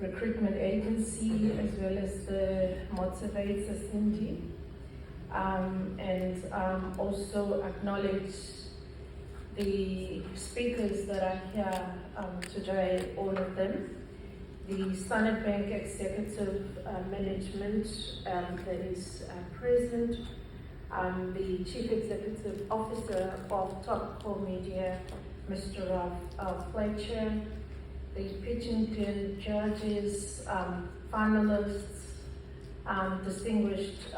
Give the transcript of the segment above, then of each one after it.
recruitment agency, as well as the motivator, Cindy. And also acknowledge the speakers that are here today, all of them. The Standard Bank Executive Management that is present, the Chief Executive Officer of Topco Media, Mr. Ralph Fletcher, the Pitchington judges, finalists, distinguished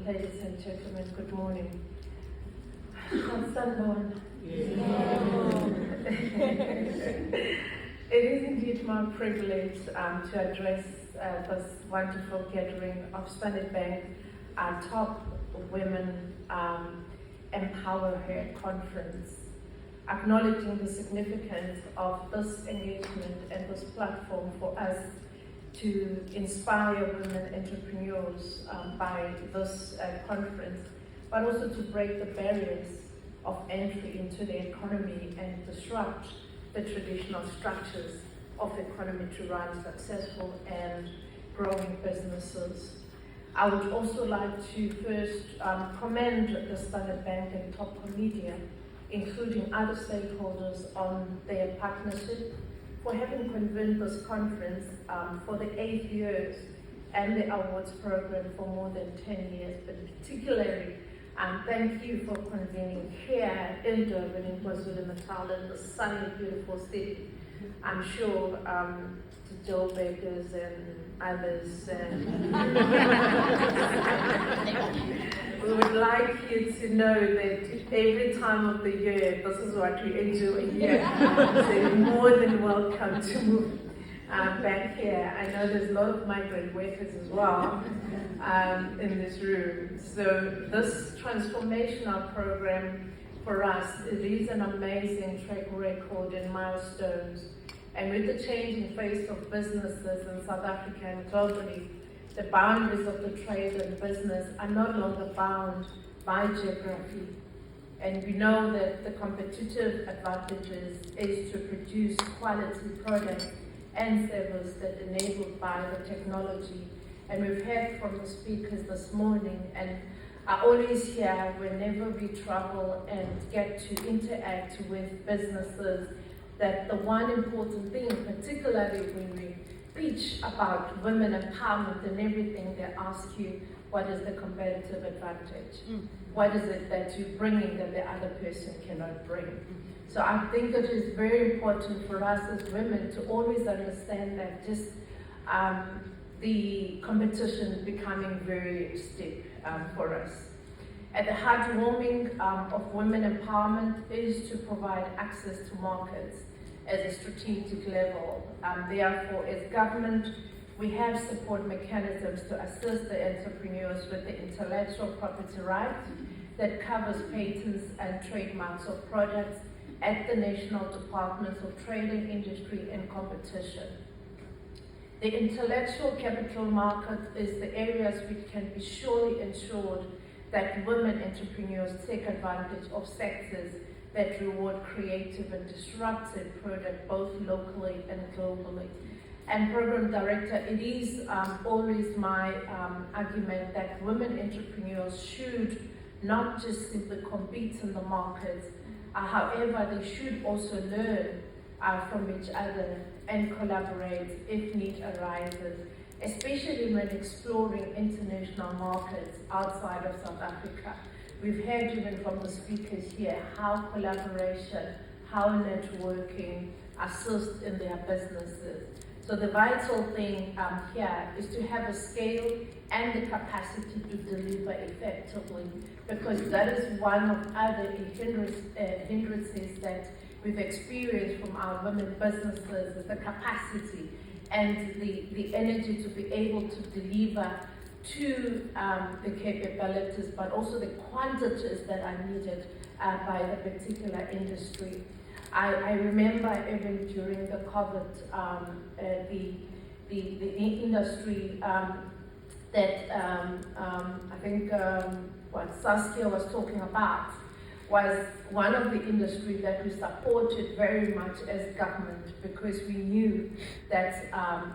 ladies and gentlemen, good morning. It is indeed my privilege to address this wonderful gathering of Standard Bank, our top women Empower Her conference, acknowledging the significance of this engagement and this platform for us to inspire women entrepreneurs by this conference, but also to break the barriers of entry into the economy and disrupt the traditional structures of the economy to run successful and growing businesses. I would also like to first commend the Standard Bank and Topco Media, including other stakeholders, on their partnership for having convened this conference for the 8th years and the awards program for more than 10 years, but particularly thank you for convening here in Durban, in KwaZulu-Natal, in the sunny, beautiful city. I'm sure to Joe Bakers and others, we would like you to know that every time of the year, this is what we enjoy here. So you're more than welcome to move back here. I know there's a lot of migrant workers as well in this room. So this transformational program for us, it is an amazing track record and milestones. And with the changing face of businesses in South Africa and globally, the boundaries of the trade and business are no longer bound by geography. And we know that the competitive advantages is to produce quality products and services that are enabled by the technology. And we've heard from the speakers this morning, and I always hear whenever we travel and get to interact with businesses, that the one important thing, particularly when we preach about women empowerment and everything, they ask you, what is the competitive advantage? What is it that you're bringing that the other person cannot bring? So I think it is very important for us as women to always understand that just the competition becoming very steep for us. At the heartwarming of women empowerment is to provide access to markets at a strategic level. Therefore, as government, we have support mechanisms to assist the entrepreneurs with the intellectual property rights that covers patents and trademarks of products at the National Departments of Trade and Industry and Competition. The intellectual capital market is the areas which can be surely ensured that women entrepreneurs take advantage of sectors that reward creative and disruptive product both locally and globally. And Program Director, it is always my argument that women entrepreneurs should not just simply compete in the markets, however, they should also learn from each other and collaborate if need arises, especially when exploring international markets outside of South Africa. We've heard even from the speakers here how collaboration, how networking assists in their businesses. So the vital thing here is to have a scale and the capacity to deliver effectively, because that is one of other hindrances that we've experienced from our women businesses, is the capacity and the energy to be able to deliver to the capabilities, but also the quantities that are needed by the particular industry. I remember even during the COVID, the industry that I think what Saskia was talking about was one of the industries that we supported very much as government, because we knew that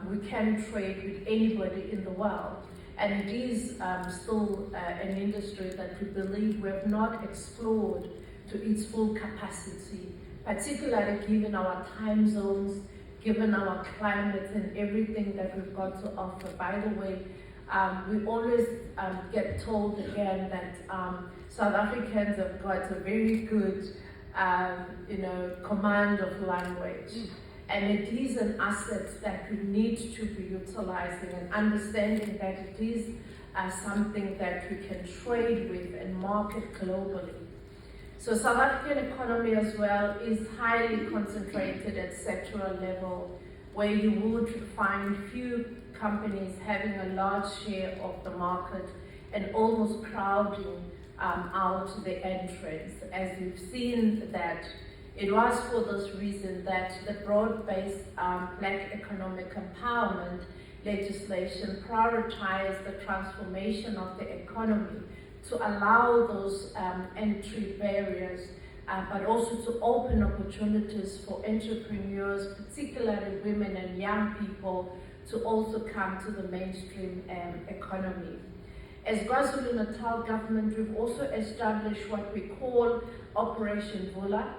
we can trade with anybody in the world. And it is still an industry that we believe we have not explored to its full capacity, particularly given our time zones, given our climate and everything that we've got to offer. By the way, we always get told again that South Africans have got a very good, command of language. And it is an asset that we need to be utilizing, and understanding that it is something that we can trade with and market globally. So South African economy as well is highly concentrated at sectoral level, where you would find few companies having a large share of the market and almost crowding out the entrance. As we've seen that, it was for this reason that the broad-based Black economic empowerment legislation prioritized the transformation of the economy to allow those entry barriers, but also to open opportunities for entrepreneurs, particularly women and young people, to also come to the mainstream economy. As KwaZulu-Natal government, we've also established what we call Operation Vula,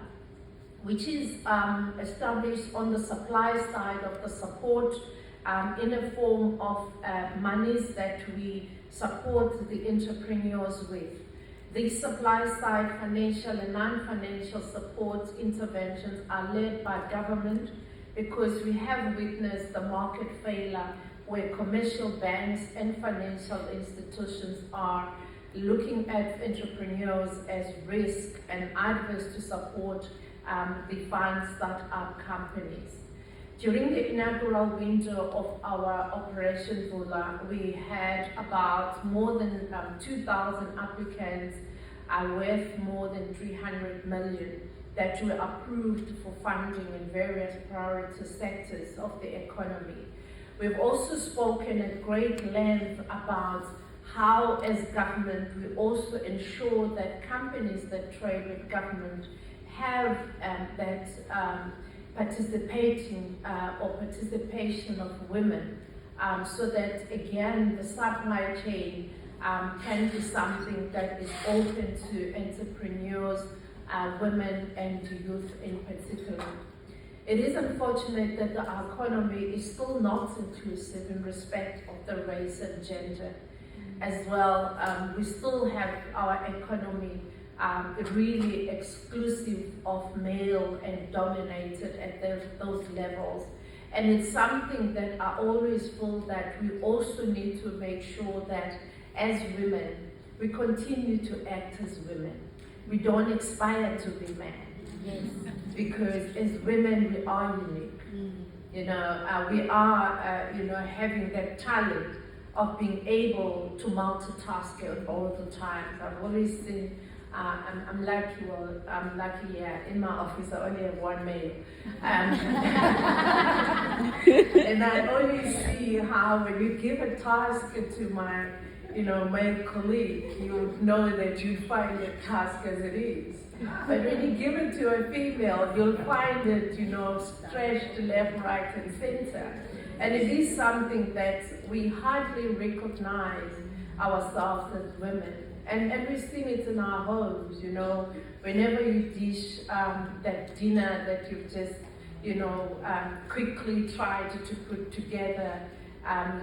which is established on the supply side of the support in a form of monies that we support the entrepreneurs with. These supply side financial and non-financial support interventions are led by government, because we have witnessed the market failure where commercial banks and financial institutions are looking at entrepreneurs as risk and adverse to support the fund start-up companies. During the inaugural window of our Operation Vula, we had about more than 2,000 applicants worth more than 300 million that were approved for funding in various priority sectors of the economy. We've also spoken at great length about how, as government, we also ensure that companies that trade with government have that participation of women, so that again the supply chain can be something that is open to entrepreneurs, women and youth in particular. It is unfortunate that our economy is still not inclusive in respect of the race and gender. As well, we still have our economy really exclusive of male and dominated at those levels. And it's something that I always feel that we also need to make sure that as women, we continue to act as women. We don't aspire to be men. Yes. Because as women, we are unique. We are, having that talent of being able to multitask at all the times. I've always seen, I'm lucky, in my office I only have one male. And I only see how when you give a task to my male colleague, you would know that you find the task as it is. But when you give it to a female, you'll find it, stretched left, right, and center. And it is something that we hardly recognize ourselves as women. And we've seen it in our homes, whenever you dish that dinner that you've just, quickly tried to put together,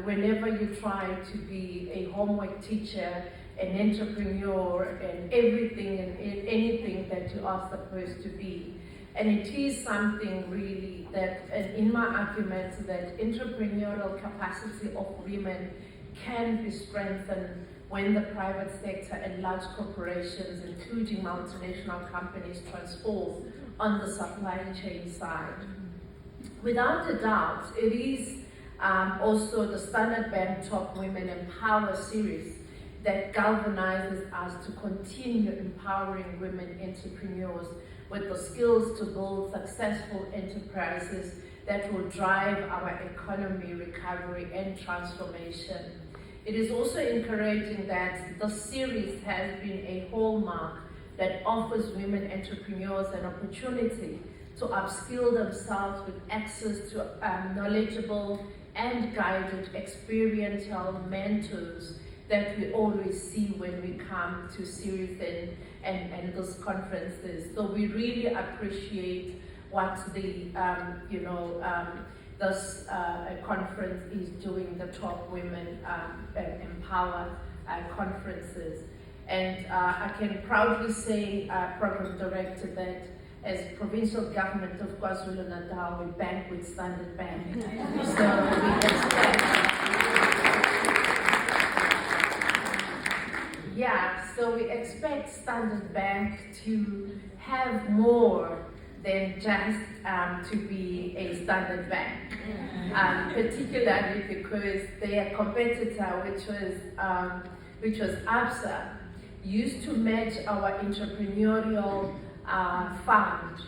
whenever you try to be a homework teacher, an entrepreneur, and everything and anything that you are supposed to be. And it is something really that, in my argument, that entrepreneurial capacity of women can be strengthened when the private sector and large corporations, including multinational companies, transform on the supply chain side. Without a doubt, it is also the Standard Bank Top Women Empower series that galvanizes us to continue empowering women entrepreneurs with the skills to build successful enterprises that will drive our economy recovery and transformation. It is also encouraging that the series has been a hallmark that offers women entrepreneurs an opportunity to upskill themselves with access to knowledgeable and guided experiential mentors that we always see when we come to KZN and those conferences. So we really appreciate what the this conference is doing, the Top Women Empower conferences. And I can proudly say, Program Director, that as provincial government of KwaZulu-Natal, we bank with Standard Bank. So we expect, so we expect Standard Bank to have more than just to be a Standard Bank, particularly because their competitor, which was ABSA, used to match our entrepreneurial fund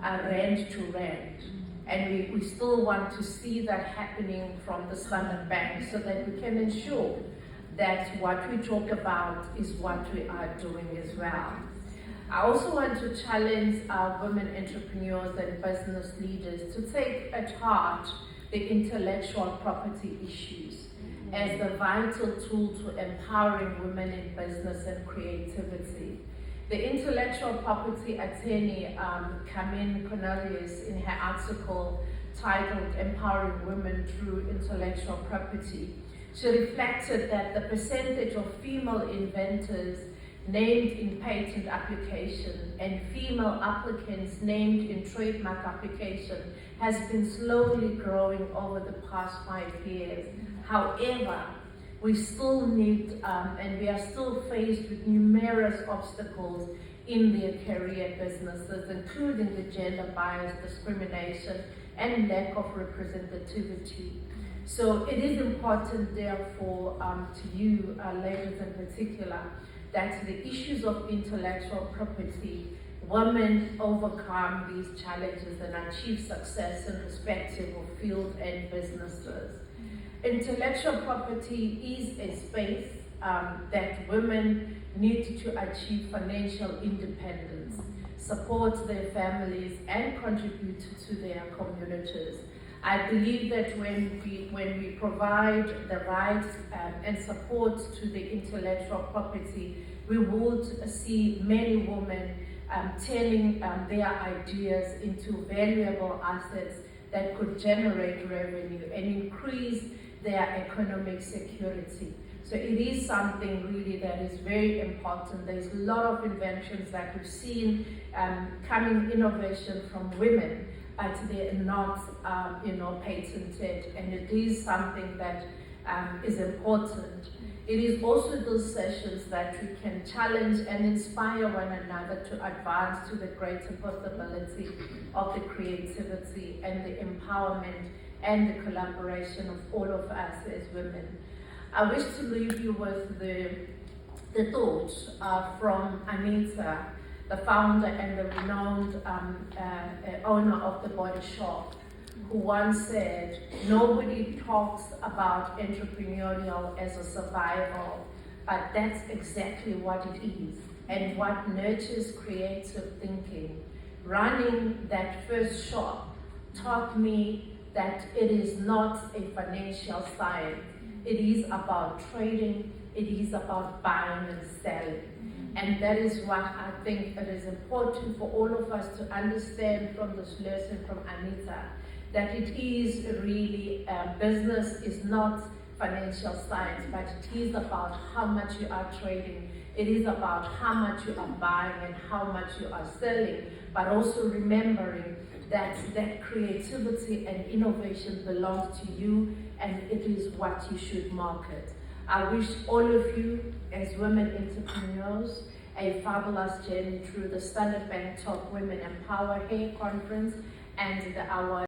rand to rand, and we still want to see that happening from the Standard Bank so that we can ensure that what we talk about is what we are doing as well. I also want to challenge our women entrepreneurs and business leaders to take at heart the intellectual property issues as the vital tool to empowering women in business and creativity. The intellectual property attorney, Carmen Cornelius, in her article titled Empowering Women Through Intellectual Property, she reflected that the percentage of female inventors named in patent application and female applicants named in trademark application has been slowly growing over the past 5 years. However, we still need, and we are still faced with numerous obstacles in their career businesses, including the gender bias, discrimination, and lack of representativity. So it is important, therefore, to you, ladies in particular, that the issues of intellectual property, women overcome these challenges and achieve success in respective of field and businesses. Intellectual property is a space that women need to achieve financial independence, support their families, and contribute to their communities. I believe that when we provide the rights and support to the intellectual property, we would see many women turning their ideas into valuable assets that could generate revenue and increase their economic security. So it is something really that is very important. There's a lot of inventions that we've seen coming innovation from women, but they're not patented, and it is something that is important. It is also those sessions that we can challenge and inspire one another to advance to the greater possibility of the creativity and the empowerment and the collaboration of all of us as women. I wish to leave you with the thoughts from Anita, the founder and the renowned owner of the Body Shop, who once said, "Nobody talks about entrepreneurial as a survival, but that's exactly what it is and what nurtures creative thinking." Running that first shop taught me that it is not a financial science. It is about trading, it is about buying and selling. And that is what I think it is important for all of us to understand from this lesson from Anita, that it is really, business is not financial science, but it is about how much you are trading. It is about how much you are buying and how much you are selling, but also remembering that creativity and innovation belongs to you, and it is what you should market. I wish all of you as women entrepreneurs a fabulous journey through the Standard Bank Top Women Empower Hair Conference and the award.